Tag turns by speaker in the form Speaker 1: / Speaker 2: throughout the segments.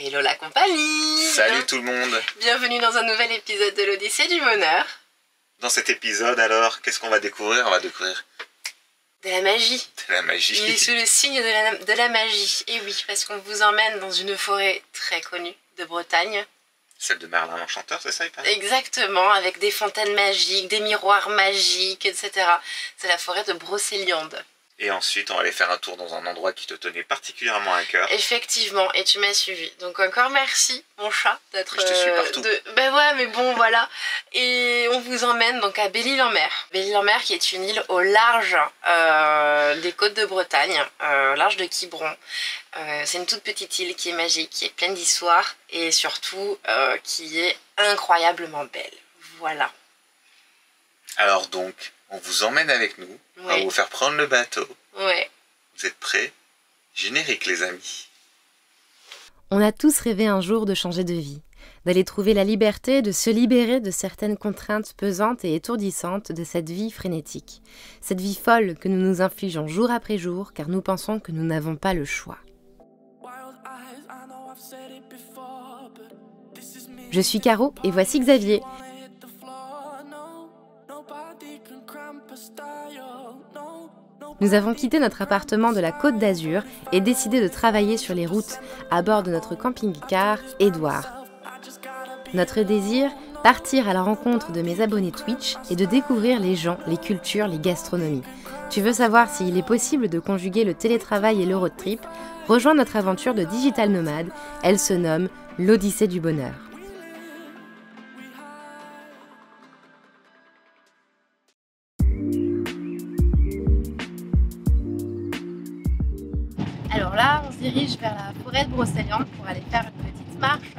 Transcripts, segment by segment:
Speaker 1: Hello la compagnie!
Speaker 2: Salut tout le monde!
Speaker 1: Bienvenue dans un nouvel épisode de l'Odyssée du bonheur.
Speaker 2: Dans cet épisode alors, qu'est-ce qu'on va découvrir? On va découvrir
Speaker 1: de la magie.
Speaker 2: De la magie.
Speaker 1: Il est sous le signe de la magie. Et oui, parce qu'on vous emmène dans une forêt très connue de Bretagne.
Speaker 2: Celle de Merlin l'Enchanteur, c'est ça il paraît?
Speaker 1: Exactement, avec des fontaines magiques, des miroirs magiques, etc. C'est la forêt de Brocéliande.
Speaker 2: Et ensuite, on va aller faire un tour dans un endroit qui te tenait particulièrement à cœur.
Speaker 1: Effectivement, et tu m'as suivi. Donc encore merci, mon chat, d'être...
Speaker 2: Je te suis partout.
Speaker 1: Ben ouais, mais bon, voilà. Et on vous emmène donc à Belle-Île-en-Mer. Belle-Île-en-Mer qui est une île au large des côtes de Bretagne, au large de Quiberon. C'est une toute petite île qui est magique, qui est pleine d'histoire et surtout qui est incroyablement belle. Voilà.
Speaker 2: Alors donc, on vous emmène avec nous. On va vous faire prendre le bateau.
Speaker 1: Ouais.
Speaker 2: Vous êtes prêts? Générique les amis.
Speaker 3: On a tous rêvé un jour de changer de vie, d'aller trouver la liberté, de se libérer de certaines contraintes pesantes et étourdissantes de cette vie frénétique. Cette vie folle que nous nous infligeons jour après jour car nous pensons que nous n'avons pas le choix. Je suis Caro et voici Xavier. Nous avons quitté notre appartement de la Côte d'Azur et décidé de travailler sur les routes à bord de notre camping-car Édouard. Notre désir, partir à la rencontre de mes abonnés Twitch et de découvrir les gens, les cultures, les gastronomies. Tu veux savoir s'il est possible de conjuguer le télétravail et le road trip? Rejoins notre aventure de digital nomade. Elle se nomme l'Odyssée du bonheur.
Speaker 1: Alors là, on se dirige vers la forêt de Brocéliande pour aller faire une petite marche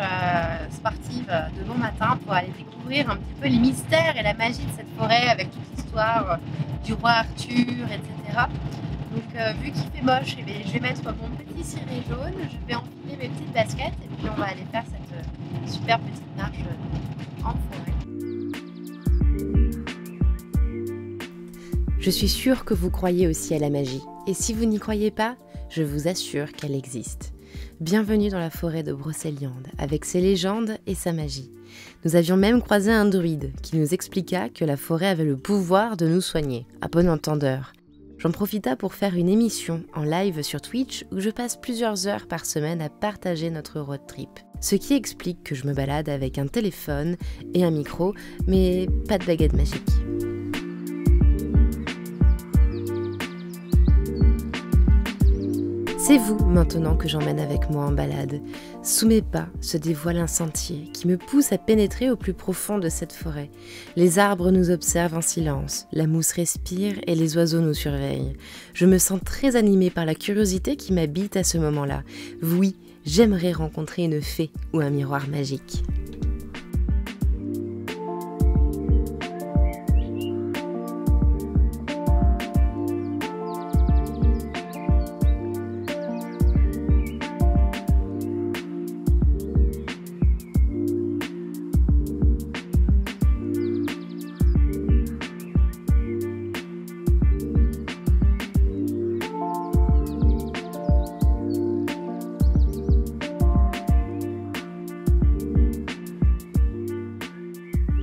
Speaker 1: sportive de bon matin pour aller découvrir un petit peu les mystères et la magie de cette forêt avec toute l'histoire du roi Arthur, etc. Donc vu qu'il fait moche, je vais mettre mon petit ciré jaune, je vais enfiler mes petites baskets et puis on va aller faire cette super petite marche en forêt.
Speaker 3: Je suis sûre que vous croyez aussi à la magie. Et si vous n'y croyez pas, je vous assure qu'elle existe. Bienvenue dans la forêt de Brocéliande, avec ses légendes et sa magie. Nous avions même croisé un druide qui nous expliqua que la forêt avait le pouvoir de nous soigner, à bon entendeur. J'en profita pour faire une émission en live sur Twitch où je passe plusieurs heures par semaine à partager notre road trip. Ce qui explique que je me balade avec un téléphone et un micro, mais pas de baguette magique. C'est vous maintenant que j'emmène avec moi en balade. Sous mes pas se dévoile un sentier qui me pousse à pénétrer au plus profond de cette forêt. Les arbres nous observent en silence, la mousse respire et les oiseaux nous surveillent. Je me sens très animée par la curiosité qui m'habite à ce moment-là. Oui, j'aimerais rencontrer une fée ou un miroir magique.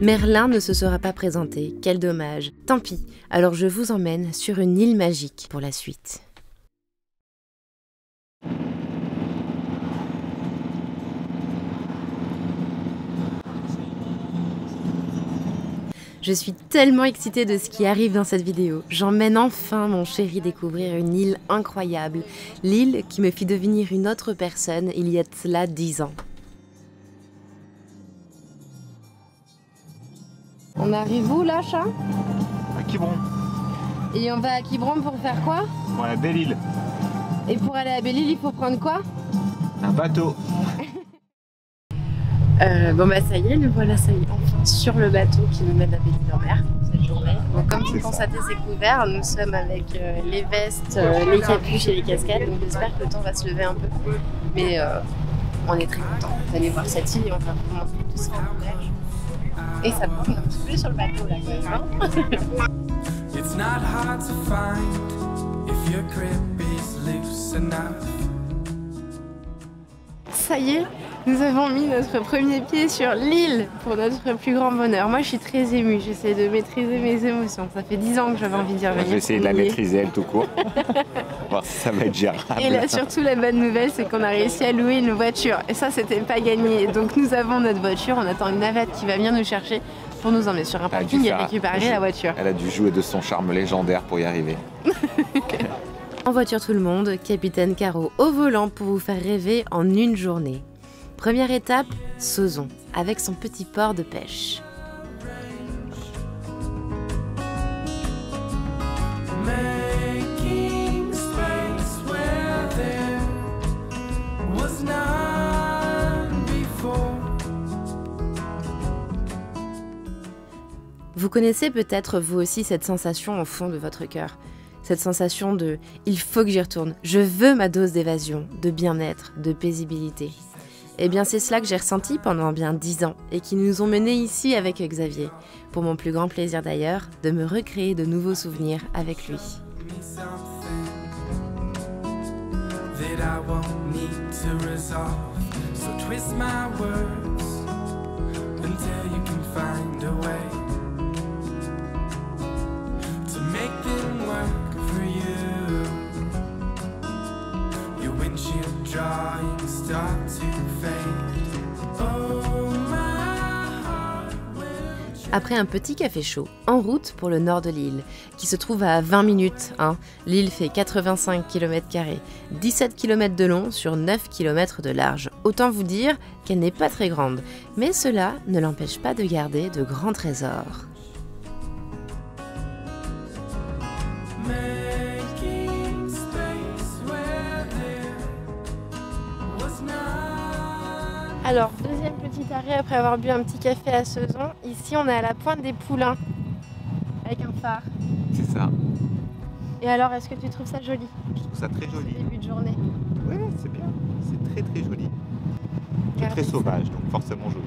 Speaker 3: Merlin ne se sera pas présenté, quel dommage. Tant pis, alors je vous emmène sur une île magique pour la suite. Je suis tellement excitée de ce qui arrive dans cette vidéo. J'emmène enfin mon chéri découvrir une île incroyable. L'île qui me fit devenir une autre personne il y a de cela 10 ans. On arrive où là, chat?
Speaker 2: À Quiberon.
Speaker 1: Et on va à Quiberon pour faire quoi?
Speaker 2: Pour la Belle-Île.
Speaker 1: Et pour aller à Belle-Île, il faut prendre quoi?
Speaker 2: Un bateau.
Speaker 1: Bon bah ça y est, le voilà, ça y est, enfin sur le bateau qui nous mène à Belle-Île-en-Mer cette journée. Donc comme tu constatais, c'est couvert, nous sommes avec les vestes, les capuches et les casquettes, donc j'espère que le temps va se lever un peu. Mais on est très contents d'aller voir cette île et on va vraiment tout ça en mer. Et ça bouge un petit peu sur le bateau là quand même, hein. It's not hard to find if your grip is loose enough. Ça y est, Nous avons mis notre premier pied sur l'île pour notre plus grand bonheur. Moi, je suis très émue. J'essaie de maîtriser mes émotions. Ça fait 10 ans que j'avais envie d'y revenir.
Speaker 4: Je vais essayer de la maîtriser, elle, tout court. Voir si ça va être gérable.
Speaker 1: Et là, surtout, la bonne nouvelle, c'est qu'on a réussi à louer une voiture. Et ça, c'était pas gagné. Donc, nous avons notre voiture. On attend une navette qui va venir nous chercher pour nous emmener sur un parking et récupérer la voiture.
Speaker 4: Elle a dû jouer de son charme légendaire pour y arriver.
Speaker 3: En voiture tout le monde, Capitaine Caro au volant pour vous faire rêver en une journée. Première étape, Sauzon, avec son petit port de pêche. Vous connaissez peut-être vous aussi cette sensation au fond de votre cœur. Cette sensation de « il faut que j'y retourne, je veux ma dose d'évasion, de bien-être, de paisibilité ». Eh bien c'est cela que j'ai ressenti pendant bien 10 ans et qui nous ont menés ici avec Xavier. Pour mon plus grand plaisir d'ailleurs, de me recréer de nouveaux souvenirs avec lui. Après un petit café chaud, en route pour le nord de l'île, qui se trouve à 20 minutes. L'île fait 85 km², 17 km de long sur 9 km de large. Autant vous dire qu'elle n'est pas très grande, mais cela ne l'empêche pas de garder de grands trésors.
Speaker 1: Alors, deuxième petit arrêt après avoir bu un petit café à Sauzon. Ici, on est à la pointe des Poulains, avec un phare.
Speaker 4: C'est ça.
Speaker 1: Et alors, est-ce que tu trouves ça joli?
Speaker 4: Je trouve ça très joli.
Speaker 1: Début de journée.
Speaker 4: Oui, c'est bien. C'est très très joli. C'est très sauvage, donc forcément joli.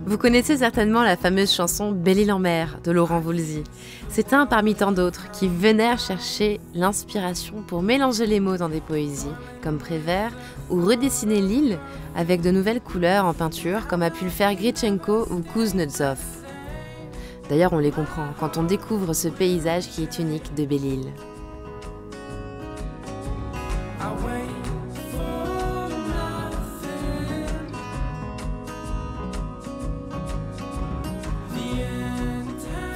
Speaker 3: Vous connaissez certainement la fameuse chanson Belle-Île en mer de Laurent Voulzy. C'est un parmi tant d'autres qui vénèrent chercher l'inspiration pour mélanger les mots dans des poésies comme Prévert ou redessiner l'île avec de nouvelles couleurs en peinture comme a pu le faire Gritchenko ou Kuznetsov. D'ailleurs on les comprend quand on découvre ce paysage qui est unique de Belle-Île.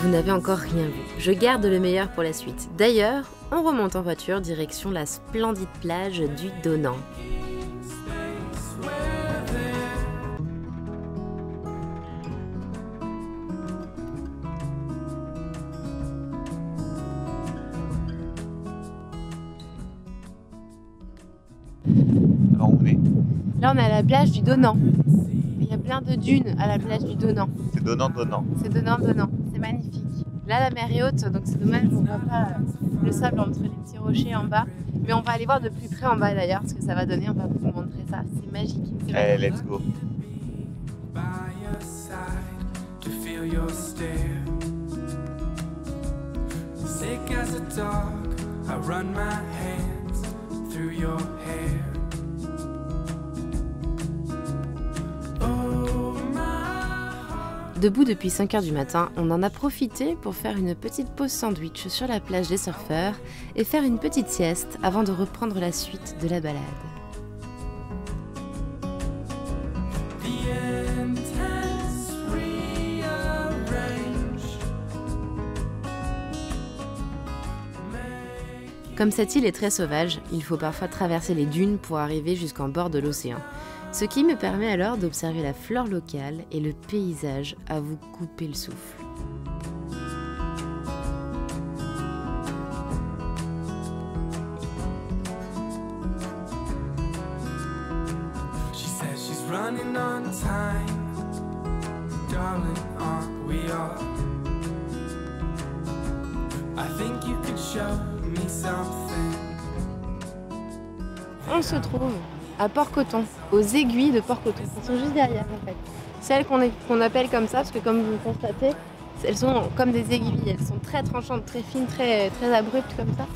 Speaker 3: Vous n'avez encore rien vu. Je garde le meilleur pour la suite. D'ailleurs, on remonte en voiture direction la splendide plage du Donan.
Speaker 4: Alors on est.
Speaker 1: Là, on est à la plage du Donan. Il y a plein de dunes à la plage du Donan.
Speaker 4: C'est donnant-donnant.
Speaker 1: C'est donnant-donnant. C'est magnifique. Là, la mer est haute, donc c'est dommage, on ne voit pas le sable entre les petits rochers en bas. Mais on va aller voir de plus près en bas d'ailleurs, ce que ça va donner. On va vous montrer ça. C'est magique.
Speaker 4: Allez, let's go.
Speaker 3: Debout depuis 5 h du matin, on en a profité pour faire une petite pause sandwich sur la plage des surfeurs et faire une petite sieste avant de reprendre la suite de la balade. Comme cette île est très sauvage, il faut parfois traverser les dunes pour arriver jusqu'en bord de l'océan. Ce qui me permet alors d'observer la flore locale et le paysage à vous couper le souffle.
Speaker 1: on se trouve à Port-Coton, aux aiguilles de Port-Coton. Elles sont juste derrière en fait. Celles qu'on appelle comme ça, parce que comme vous le constatez, elles sont comme des aiguilles. Elles sont très tranchantes, très fines, très abruptes comme ça.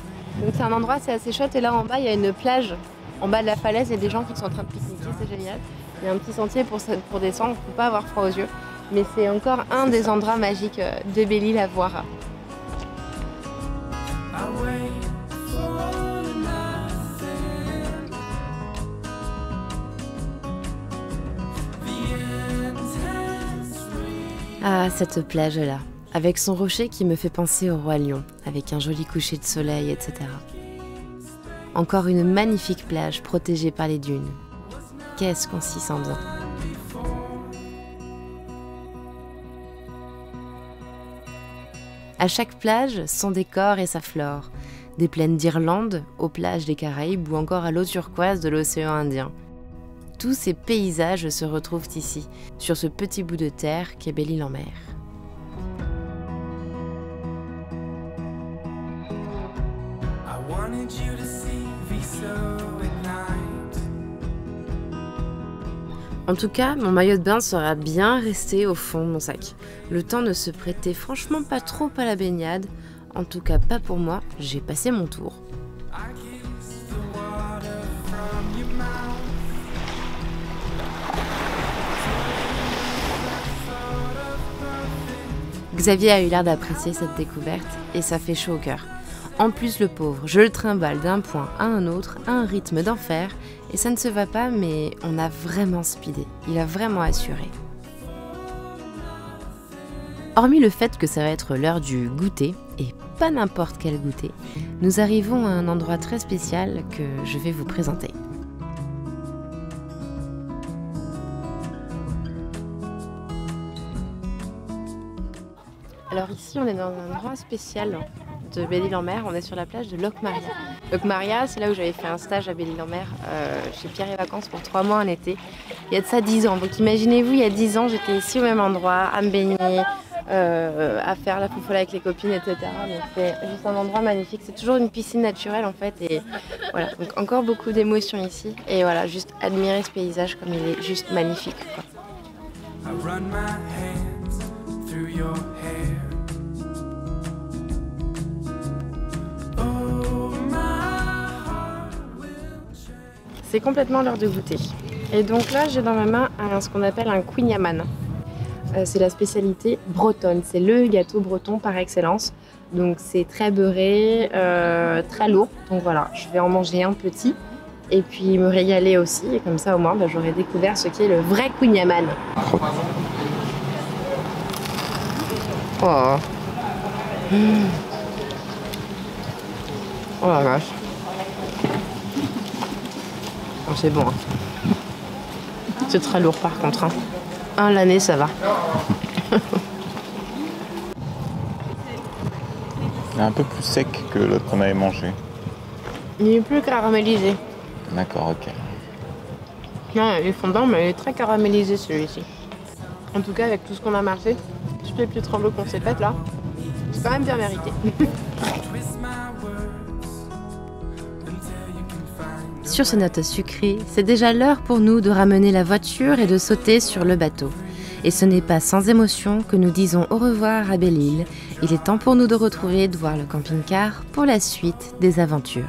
Speaker 1: Donc c'est un endroit, c'est assez chouette. Et là en bas, il y a une plage. En bas de la falaise, il y a des gens qui sont en train de pique-niquer, c'est génial. Il y a un petit sentier pour descendre, il ne faut pas avoir froid aux yeux. Mais c'est encore un des endroits magiques de Belle-Île à voir.
Speaker 3: Ah, cette plage-là, avec son rocher qui me fait penser au Roi Lion, avec un joli coucher de soleil, etc. Encore une magnifique plage protégée par les dunes. Qu'est-ce qu'on s'y sent bien. À chaque plage, son décor et sa flore. Des plaines d'Irlande, aux plages des Caraïbes ou encore à l'eau turquoise de l'océan Indien. Tous ces paysages se retrouvent ici, sur ce petit bout de terre qu'est Belle-Île-en-Mer. En tout cas, mon maillot de bain sera bien resté au fond de mon sac. Le temps ne se prêtait franchement pas trop à la baignade. En tout cas, pas pour moi, j'ai passé mon tour. Xavier a eu l'air d'apprécier cette découverte et ça fait chaud au cœur. En plus, le pauvre, je le trimballe d'un point à un autre à un rythme d'enfer et ça ne se va pas, mais on a vraiment speedé. Il a vraiment assuré. Hormis le fait que ça va être l'heure du goûter, et pas n'importe quel goûter, nous arrivons à un endroit très spécial que je vais vous présenter.
Speaker 1: Alors ici, on est dans un endroit spécial de Belle-Île-en-Mer. On est sur la plage de Locmaria. Locmaria, c'est là où j'avais fait un stage à Belle-Île-en-Mer chez Pierre et Vacances pour 3 mois en été. Il y a de ça 10 ans. Donc imaginez-vous, il y a 10 ans, j'étais ici au même endroit, à me baigner, à faire la foufoule avec les copines, etc. Donc c'est juste un endroit magnifique. C'est toujours une piscine naturelle en fait. Et voilà, donc encore beaucoup d'émotions ici. Et voilà, juste admirer ce paysage comme il est juste magnifique, quoi. C'est complètement l'heure de goûter. Et donc là, j'ai dans ma main ce qu'on appelle un kouign-amann. C'est la spécialité bretonne. C'est le gâteau breton par excellence. Donc c'est très beurré, très lourd. Donc voilà, je vais en manger un petit. Et puis me régaler aussi. Et comme ça, au moins, j'aurai découvert ce qu'est le vrai kouign-amann. Oh. Oh la vache. Oh, c'est bon. Hein. C'est très lourd par contre. Hein. L'année, ça va.
Speaker 4: Il est un peu plus sec que l'autre qu'on avait mangé.
Speaker 1: Il est plus caramélisé.
Speaker 4: D'accord, ok.
Speaker 1: Non, il est fondant, mais il est très caramélisé celui-ci. En tout cas, avec tout ce qu'on a marché, toutes les petites reblots qu'on s'est faites là, c'est quand même bien mérité.
Speaker 3: Sur ces notes sucrées, c'est déjà l'heure pour nous de ramener la voiture et de sauter sur le bateau. Et ce n'est pas sans émotion que nous disons au revoir à Belle-Île. Il est temps pour nous de retrouver Edouard le camping-car pour la suite des aventures.